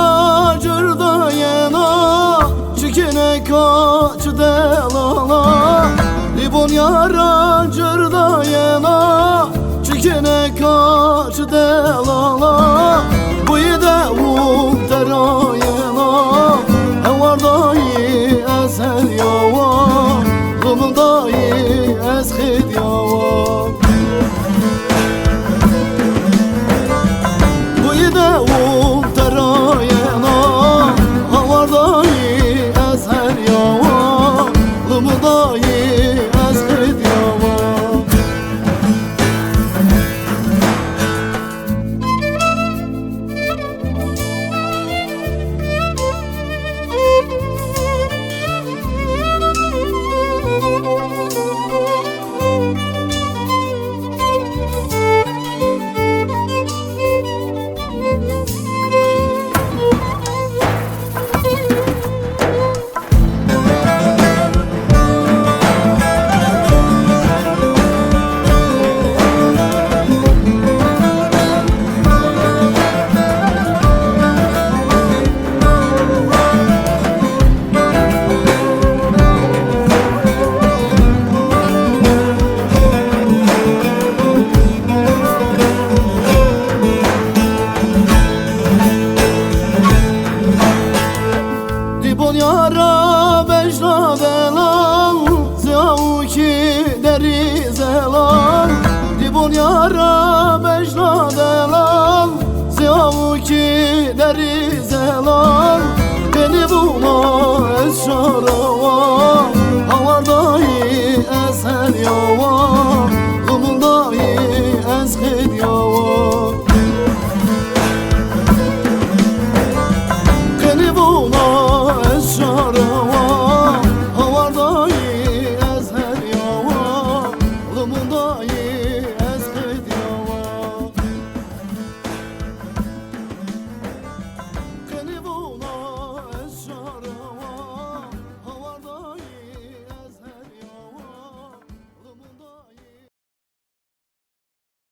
yara cırda yena çikine kaç delala Libon yara cırda yena çikine kaç delala Bu yede uhtera yena Evardayı ezel yava Gımındayı ezhid yava Bu yede uhtera yena Evardayı ezel yava Gımındayı ezhid yava Libon yara bejna delal Ziyavu ki deri zelal Libon yara bejna delal Ziyavu ki deri zelal